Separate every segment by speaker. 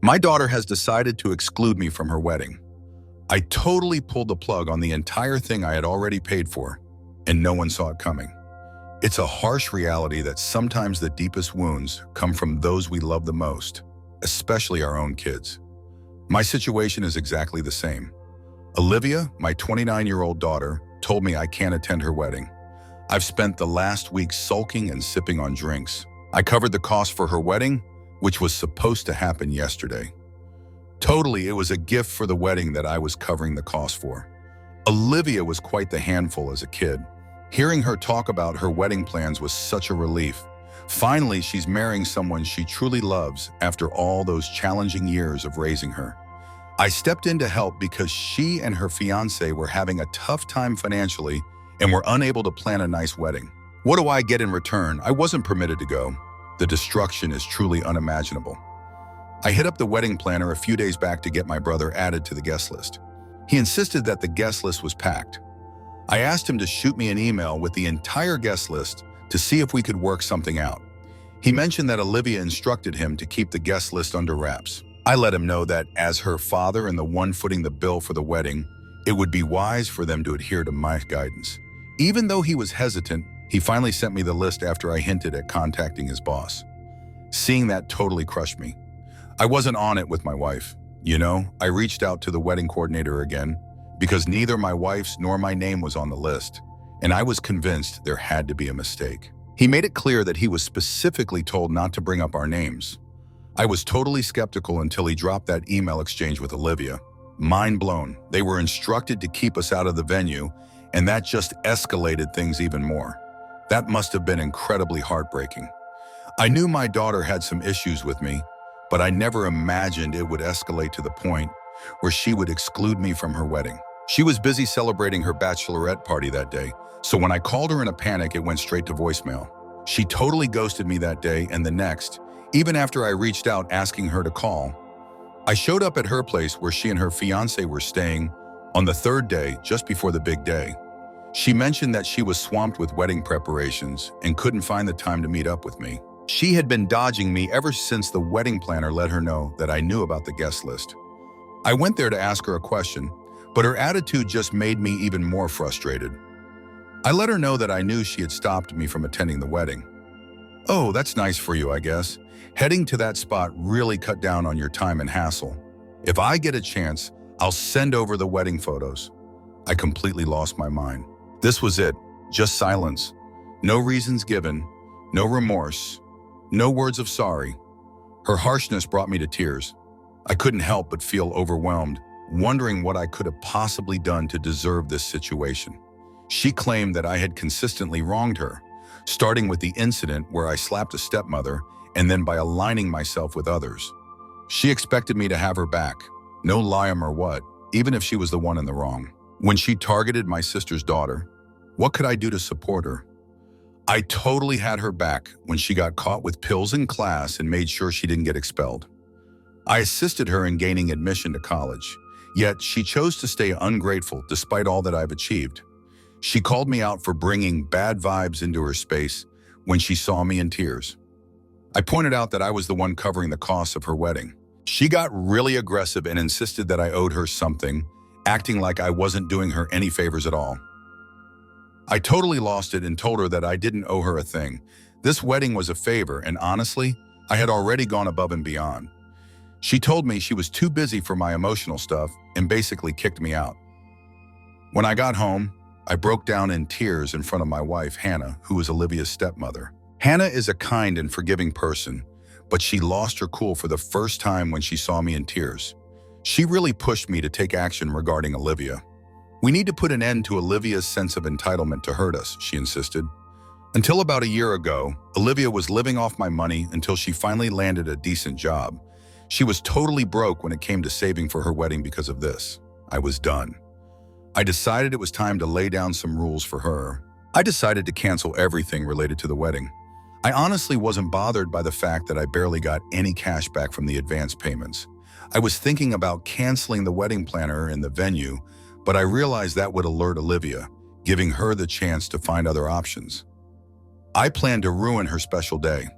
Speaker 1: My daughter has decided to exclude me from her wedding. I totally pulled the plug on the entire thing I had already paid for, and no one saw it coming. It's a harsh reality that sometimes the deepest wounds come from those we love the most, especially our own kids. My situation is exactly the same. Olivia, my 29-year-old daughter, told me I can't attend her wedding. I've spent the last week sulking and sipping on drinks. I covered the cost for her wedding, which was supposed to happen yesterday. Totally, it was a gift for the wedding that I was covering the cost for. Olivia was quite the handful as a kid. Hearing her talk about her wedding plans was such a relief. Finally, she's marrying someone she truly loves after all those challenging years of raising her. I stepped in to help because she and her fiancé were having a tough time financially and were unable to plan a nice wedding. What do I get in return? I wasn't permitted to go. The destruction is truly unimaginable. I hit up the wedding planner a few days back to get my brother added to the guest list. He insisted that the guest list was packed. I asked him to shoot me an email with the entire guest list to see if we could work something out. He mentioned that Olivia instructed him to keep the guest list under wraps. I let him know that as her father and the one footing the bill for the wedding, it would be wise for them to adhere to my guidance. Even though he was hesitant, he finally sent me the list after I hinted at contacting his boss. Seeing that totally crushed me. I wasn't on it with my wife. I reached out to the wedding coordinator again because neither my wife's nor my name was on the list, and I was convinced there had to be a mistake. He made it clear that he was specifically told not to bring up our names. I was totally skeptical until he dropped that email exchange with Olivia. Mind blown. They were instructed to keep us out of the venue, and that just escalated things even more. That must have been incredibly heartbreaking. I knew my daughter had some issues with me, but I never imagined it would escalate to the point where she would exclude me from her wedding. She was busy celebrating her bachelorette party that day, so when I called her in a panic, it went straight to voicemail. She totally ghosted me that day and the next, even after I reached out asking her to call. I showed up at her place where she and her fiancé were staying on the third day, just before the big day. She mentioned that she was swamped with wedding preparations and couldn't find the time to meet up with me. She had been dodging me ever since the wedding planner let her know that I knew about the guest list. I went there to ask her a question, but her attitude just made me even more frustrated. I let her know that I knew she had stopped me from attending the wedding. "Oh, that's nice for you, I guess. Heading to that spot really cut down on your time and hassle. If I get a chance, I'll send over the wedding photos." I completely lost my mind. This was it, just silence. No reasons given, no remorse, no words of sorry. Her harshness brought me to tears. I couldn't help but feel overwhelmed, wondering what I could have possibly done to deserve this situation. She claimed that I had consistently wronged her, starting with the incident where I slapped a stepmother and then by aligning myself with others. She expected me to have her back, no liam or what, even if she was the one in the wrong. When she targeted my sister's daughter, what could I do to support her? I totally had her back when she got caught with pills in class and made sure she didn't get expelled. I assisted her in gaining admission to college, yet she chose to stay ungrateful despite all that I've achieved. She called me out for bringing bad vibes into her space when she saw me in tears. I pointed out that I was the one covering the costs of her wedding. She got really aggressive and insisted that I owed her something, acting like I wasn't doing her any favors at all. I totally lost it and told her that I didn't owe her a thing. This wedding was a favor, and honestly, I had already gone above and beyond. She told me she was too busy for my emotional stuff and basically kicked me out. When I got home, I broke down in tears in front of my wife, Hannah, who is Olivia's stepmother. Hannah is a kind and forgiving person, but she lost her cool for the first time when she saw me in tears. She really pushed me to take action regarding Olivia. "We need to put an end to Olivia's sense of entitlement to hurt us," she insisted. Until about a year ago, Olivia was living off my money until she finally landed a decent job. She was totally broke when it came to saving for her wedding because of this. I was done. I decided it was time to lay down some rules for her. I decided to cancel everything related to the wedding. I honestly wasn't bothered by the fact that I barely got any cash back from the advance payments. I was thinking about canceling the wedding planner and the venue, but I realized that would alert Olivia, giving her the chance to find other options. I planned to ruin her special day.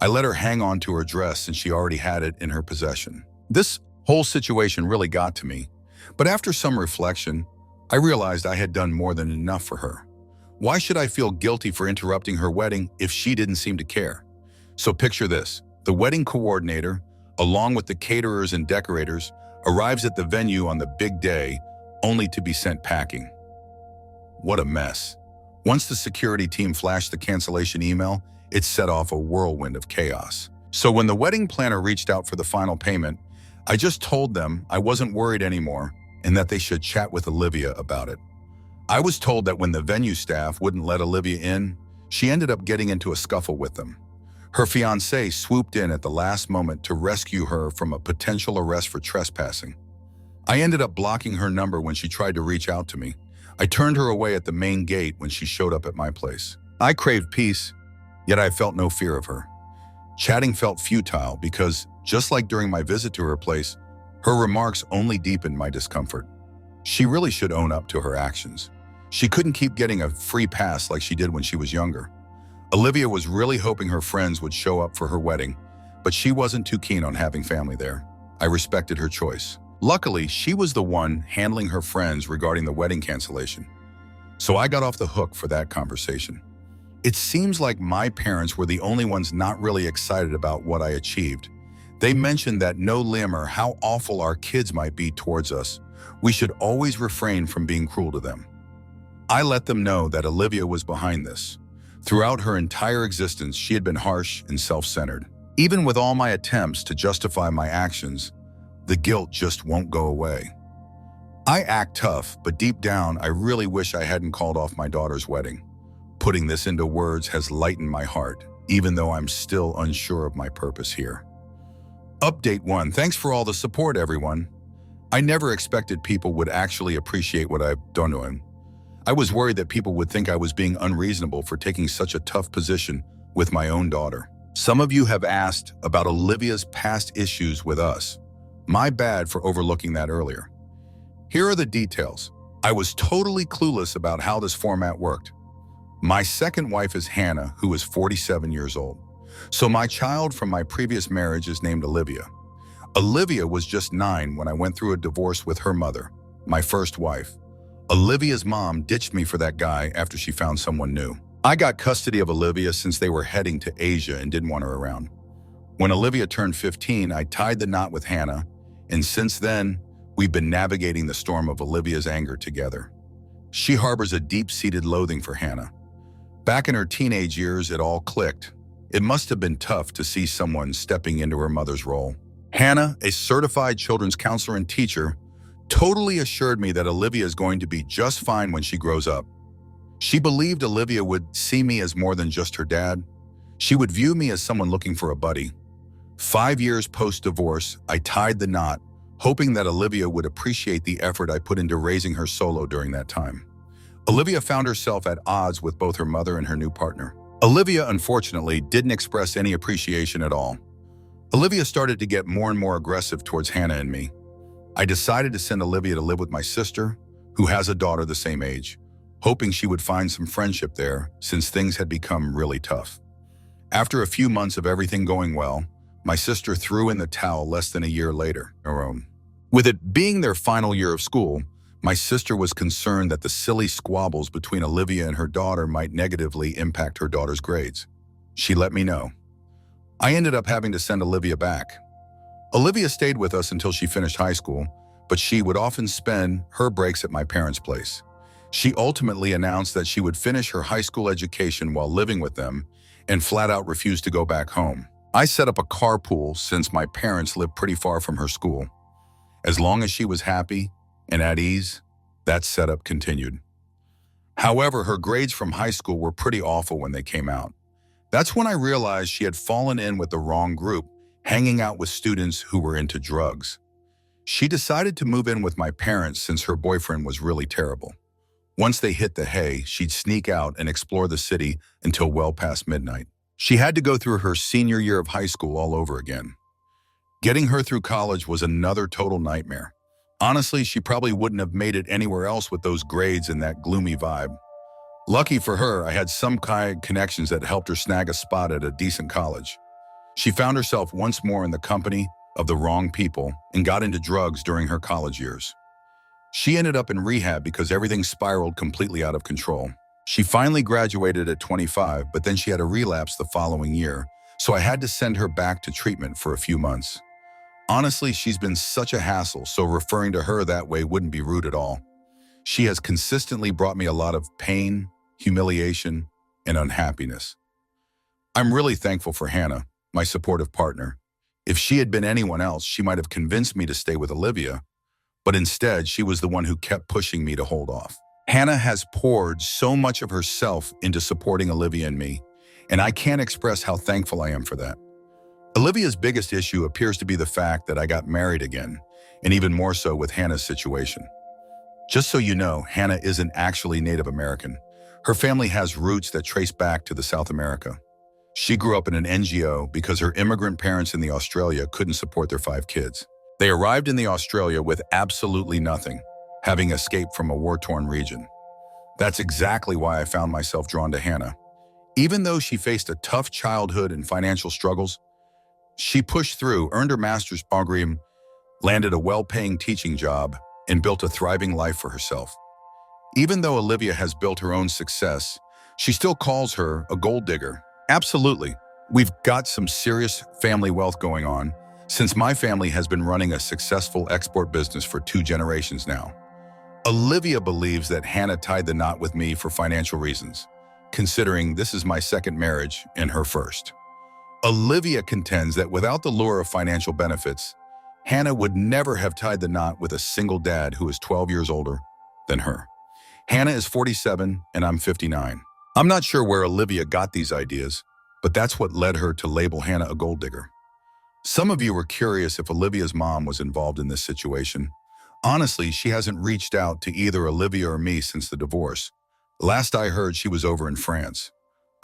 Speaker 1: I let her hang on to her dress since she already had it in her possession. This whole situation really got to me, but after some reflection, I realized I had done more than enough for her. Why should I feel guilty for interrupting her wedding if she didn't seem to care? So picture this. The wedding coordinator, along with the caterers and decorators, arrives at the venue on the big day, only to be sent packing. What a mess. Once the security team flashed the cancellation email, it set off a whirlwind of chaos. So when the wedding planner reached out for the final payment, I just told them I wasn't worried anymore and that they should chat with Olivia about it. I was told that when the venue staff wouldn't let Olivia in, she ended up getting into a scuffle with them. Her fiancé swooped in at the last moment to rescue her from a potential arrest for trespassing. I ended up blocking her number when she tried to reach out to me. I turned her away at the main gate when she showed up at my place. I craved peace, yet I felt no fear of her. Chatting felt futile because, just like during my visit to her place, her remarks only deepened my discomfort. She really should own up to her actions. She couldn't keep getting a free pass like she did when she was younger. Olivia was really hoping her friends would show up for her wedding, but she wasn't too keen on having family there. I respected her choice. Luckily, she was the one handling her friends regarding the wedding cancellation. So I got off the hook for that conversation. It seems like my parents were the only ones not really excited about what I achieved. They mentioned that no matter how awful our kids might be towards us, we should always refrain from being cruel to them. I let them know that Olivia was behind this. Throughout her entire existence, she had been harsh and self-centered. Even with all my attempts to justify my actions, the guilt just won't go away. I act tough, but deep down, I really wish I hadn't called off my daughter's wedding. Putting this into words has lightened my heart, even though I'm still unsure of my purpose here. Update 1. Thanks for all the support, everyone. I never expected people would actually appreciate what I've done to him. I was worried that people would think I was being unreasonable for taking such a tough position with my own daughter. Some of you have asked about Olivia's past issues with us. My bad for overlooking that earlier. Here are the details. I was totally clueless about how this format worked. My second wife is Hannah, who is 47 years old. So my child from my previous marriage is named Olivia. Olivia was just 9 when I went through a divorce with her mother, my first wife. Olivia's mom ditched me for that guy after she found someone new. I got custody of Olivia since they were heading to Asia and didn't want her around. When Olivia turned 15, I tied the knot with Hannah, and since then, we've been navigating the storm of Olivia's anger together. She harbors a deep-seated loathing for Hannah. Back in her teenage years, it all clicked. It must have been tough to see someone stepping into her mother's role. Hannah, a certified children's counselor and teacher, totally assured me that Olivia is going to be just fine when she grows up. She believed Olivia would see me as more than just her dad. She would view me as someone looking for a buddy. 5 years post-divorce, I tied the knot, hoping that Olivia would appreciate the effort I put into raising her solo during that time. Olivia found herself at odds with both her mother and her new partner. Olivia, unfortunately, didn't express any appreciation at all. Olivia started to get more and more aggressive towards Hannah and me. I decided to send Olivia to live with my sister, who has a daughter the same age, hoping she would find some friendship there since things had become really tough. After a few months of everything going well, my sister threw in the towel less than a year later. With it being their final year of school, my sister was concerned that the silly squabbles between Olivia and her daughter might negatively impact her daughter's grades. She let me know. I ended up having to send Olivia back. Olivia stayed with us until she finished high school, but she would often spend her breaks at my parents' place. She ultimately announced that she would finish her high school education while living with them and flat out refused to go back home. I set up a carpool since my parents lived pretty far from her school. As long as she was happy and at ease, that setup continued. However, her grades from high school were pretty awful when they came out. That's when I realized she had fallen in with the wrong group, hanging out with students who were into drugs. She decided to move in with my parents since her boyfriend was really terrible. Once they hit the hay, she'd sneak out and explore the city until well past midnight. She had to go through her senior year of high school all over again. Getting her through college was another total nightmare. Honestly, she probably wouldn't have made it anywhere else with those grades and that gloomy vibe. Lucky for her, I had some kind of connections that helped her snag a spot at a decent college. She found herself once more in the company of the wrong people and got into drugs during her college years. She ended up in rehab because everything spiraled completely out of control. She finally graduated at 25, but then she had a relapse the following year, so I had to send her back to treatment for a few months. Honestly, she's been such a hassle, so referring to her that way wouldn't be rude at all. She has consistently brought me a lot of pain, humiliation, and unhappiness. I'm really thankful for Hannah, my supportive partner. If she had been anyone else, she might have convinced me to stay with Olivia, but instead, she was the one who kept pushing me to hold off. Hannah has poured so much of herself into supporting Olivia and me, and I can't express how thankful I am for that. Olivia's biggest issue appears to be the fact that I got married again, and even more so with Hannah's situation. Just so you know, Hannah isn't actually Native American. Her family has roots that trace back to the South America. She grew up in an NGO because her immigrant parents in Australia couldn't support their 5 kids. They arrived in Australia with absolutely nothing, having escaped from a war-torn region. That's exactly why I found myself drawn to Hannah. Even though she faced a tough childhood and financial struggles, she pushed through, earned her master's degree, landed a well-paying teaching job, and built a thriving life for herself. Even though Olivia has built her own success, she still calls her a gold digger. Absolutely. We've got some serious family wealth going on, since my family has been running a successful export business for 2 generations now. Olivia believes that Hannah tied the knot with me for financial reasons, considering this is my second marriage and her first. Olivia contends that without the lure of financial benefits, Hannah would never have tied the knot with a single dad who is 12 years older than her. Hannah is 47 and I'm 59. I'm not sure where Olivia got these ideas, but that's what led her to label Hannah a gold digger. Some of you were curious if Olivia's mom was involved in this situation. Honestly, she hasn't reached out to either Olivia or me since the divorce. Last I heard, she was over in France.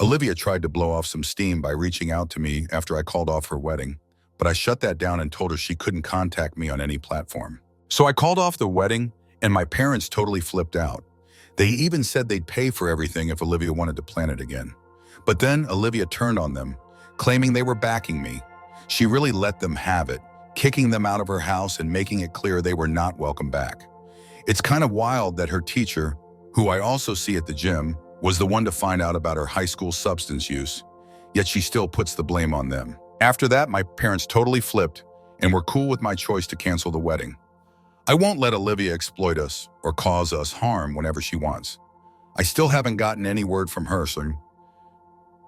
Speaker 1: Olivia tried to blow off some steam by reaching out to me after I called off her wedding, but I shut that down and told her she couldn't contact me on any platform. So I called off the wedding, and my parents totally flipped out. They even said they'd pay for everything if Olivia wanted to plan it again. But then Olivia turned on them, claiming they were backing me. She really let them have it, kicking them out of her house and making it clear they were not welcome back. It's kind of wild that her teacher, who I also see at the gym, was the one to find out about her high school substance use, yet she still puts the blame on them. After that, my parents totally flipped and were cool with my choice to cancel the wedding. I won't let Olivia exploit us or cause us harm whenever she wants. I still haven't gotten any word from her,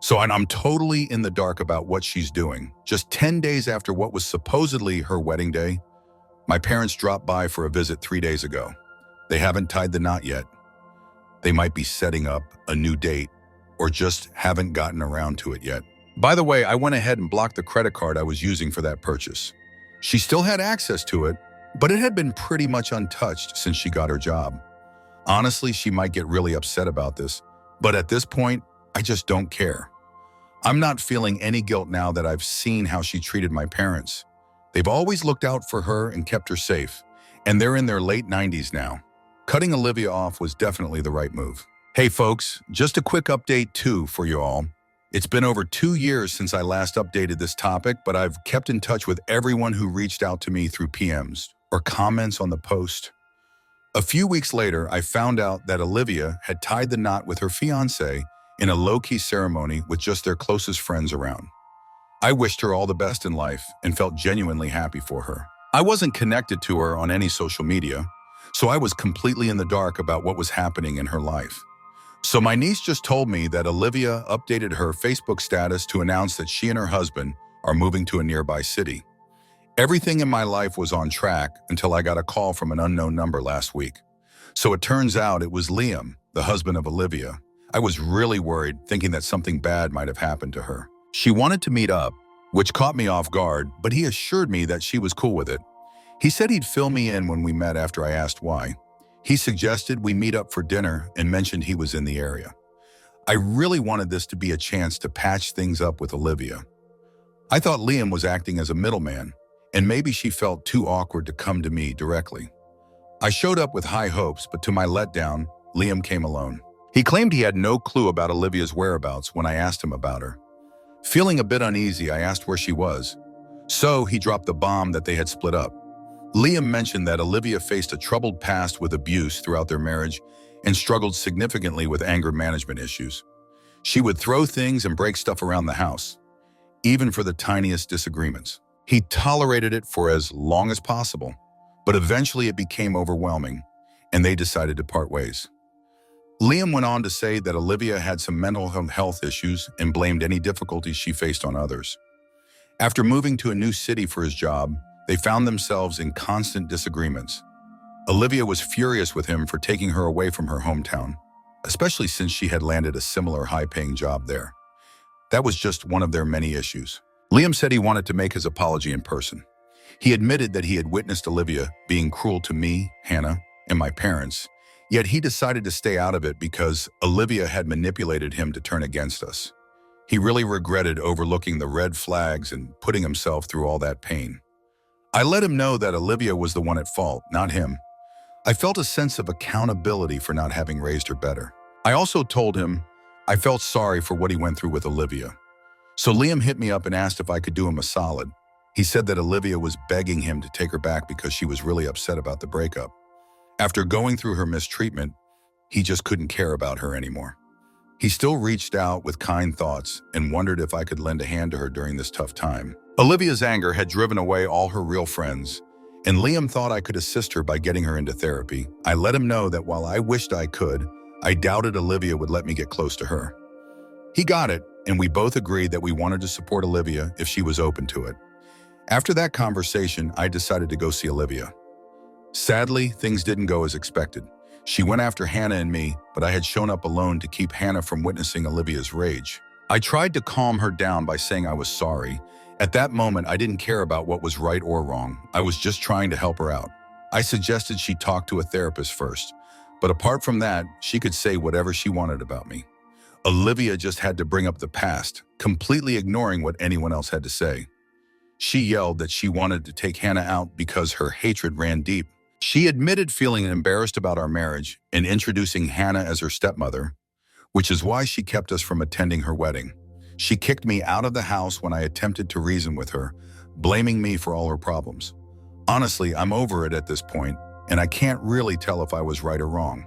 Speaker 1: so I'm totally in the dark about what she's doing. Just 10 days after what was supposedly her wedding day, my parents dropped by for a visit 3 days ago. They haven't tied the knot yet. They might be setting up a new date or just haven't gotten around to it yet. By the way, I went ahead and blocked the credit card I was using for that purchase. She still had access to it, but it had been pretty much untouched since she got her job. Honestly, she might get really upset about this, but at this point, I just don't care. I'm not feeling any guilt now that I've seen how she treated my parents. They've always looked out for her and kept her safe, and they're in their late 90s now. Cutting Olivia off was definitely the right move. Hey folks, just a quick update too for you all. It's been over 2 years since I last updated this topic, but I've kept in touch with everyone who reached out to me through PMs or comments on the post. A few weeks later, I found out that Olivia had tied the knot with her fiancé in a low-key ceremony with just their closest friends around. I wished her all the best in life and felt genuinely happy for her. I wasn't connected to her on any social media, so I was completely in the dark about what was happening in her life. So my niece just told me that Olivia updated her Facebook status to announce that she and her husband are moving to a nearby city. Everything in my life was on track until I got a call from an unknown number last week. So it turns out it was Liam, the husband of Olivia. I was really worried, thinking that something bad might have happened to her. She wanted to meet up, which caught me off guard, but he assured me that she was cool with it. He said he'd fill me in when we met after I asked why. He suggested we meet up for dinner and mentioned he was in the area. I really wanted this to be a chance to patch things up with Olivia. I thought Liam was acting as a middleman, and maybe she felt too awkward to come to me directly. I showed up with high hopes, but to my letdown, Liam came alone. He claimed he had no clue about Olivia's whereabouts when I asked him about her. Feeling a bit uneasy, I asked where she was. So he dropped the bomb that they had split up. Liam mentioned that Olivia faced a troubled past with abuse throughout their marriage and struggled significantly with anger management issues. She would throw things and break stuff around the house, even for the tiniest disagreements. He tolerated it for as long as possible, but eventually it became overwhelming, and they decided to part ways. Liam went on to say that Olivia had some mental health issues and blamed any difficulties she faced on others. After moving to a new city for his job, they found themselves in constant disagreements. Olivia was furious with him for taking her away from her hometown, especially since she had landed a similar high-paying job there. That was just one of their many issues. Liam said he wanted to make his apology in person. He admitted that he had witnessed Olivia being cruel to me, Hannah, and my parents, yet he decided to stay out of it because Olivia had manipulated him to turn against us. He really regretted overlooking the red flags and putting himself through all that pain. I let him know that Olivia was the one at fault, not him. I felt a sense of accountability for not having raised her better. I also told him I felt sorry for what he went through with Olivia. So Liam hit me up and asked if I could do him a solid. He said that Olivia was begging him to take her back because she was really upset about the breakup. After going through her mistreatment, he just couldn't care about her anymore. He still reached out with kind thoughts and wondered if I could lend a hand to her during this tough time. Olivia's anger had driven away all her real friends, and Liam thought I could assist her by getting her into therapy. I let him know that while I wished I could, I doubted Olivia would let me get close to her. He got it, and we both agreed that we wanted to support Olivia if she was open to it. After that conversation, I decided to go see Olivia. Sadly, things didn't go as expected. She went after Hannah and me, but I had shown up alone to keep Hannah from witnessing Olivia's rage. I tried to calm her down by saying I was sorry. At that moment, I didn't care about what was right or wrong. I was just trying to help her out. I suggested she talk to a therapist first, but apart from that, she could say whatever she wanted about me. Olivia just had to bring up the past, completely ignoring what anyone else had to say. She yelled that she wanted to take Hannah out because her hatred ran deep. She admitted feeling embarrassed about our marriage and introducing Hannah as her stepmother, which is why she kept us from attending her wedding. She kicked me out of the house when I attempted to reason with her, blaming me for all her problems. Honestly, I'm over it at this point, and I can't really tell if I was right or wrong.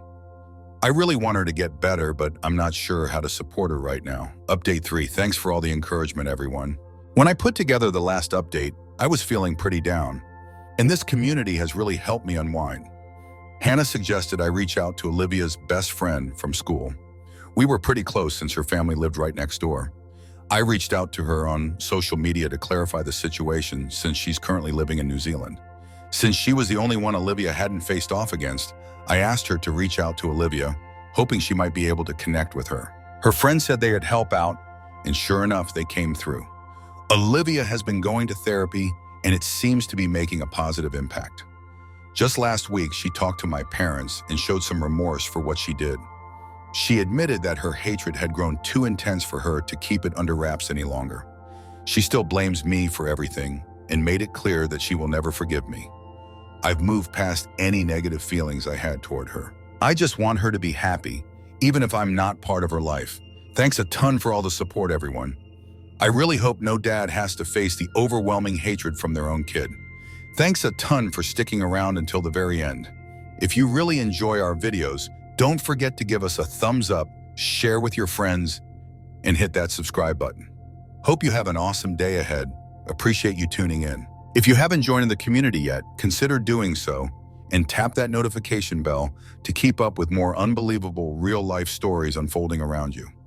Speaker 1: I really want her to get better, but I'm not sure how to support her right now. Update 3. Thanks for all the encouragement, everyone. When I put together the last update, I was feeling pretty down, and this community has really helped me unwind. Hannah suggested I reach out to Olivia's best friend from school. We were pretty close since her family lived right next door. I reached out to her on social media to clarify the situation since she's currently living in New Zealand. Since she was the only one Olivia hadn't faced off against, I asked her to reach out to Olivia, hoping she might be able to connect with her. Her friend said they'd help out, and sure enough, they came through. Olivia has been going to therapy, and it seems to be making a positive impact. Just last week, she talked to my parents and showed some remorse for what she did. She admitted that her hatred had grown too intense for her to keep it under wraps any longer. She still blames me for everything and made it clear that she will never forgive me. I've moved past any negative feelings I had toward her. I just want her to be happy, even if I'm not part of her life. Thanks a ton for all the support, everyone. I really hope no dad has to face the overwhelming hatred from their own kid. Thanks a ton for sticking around until the very end. If you really enjoy our videos, don't forget to give us a thumbs up, share with your friends, and hit that subscribe button. Hope you have an awesome day ahead. Appreciate you tuning in. If you haven't joined the community yet, consider doing so and tap that notification bell to keep up with more unbelievable real-life stories unfolding around you.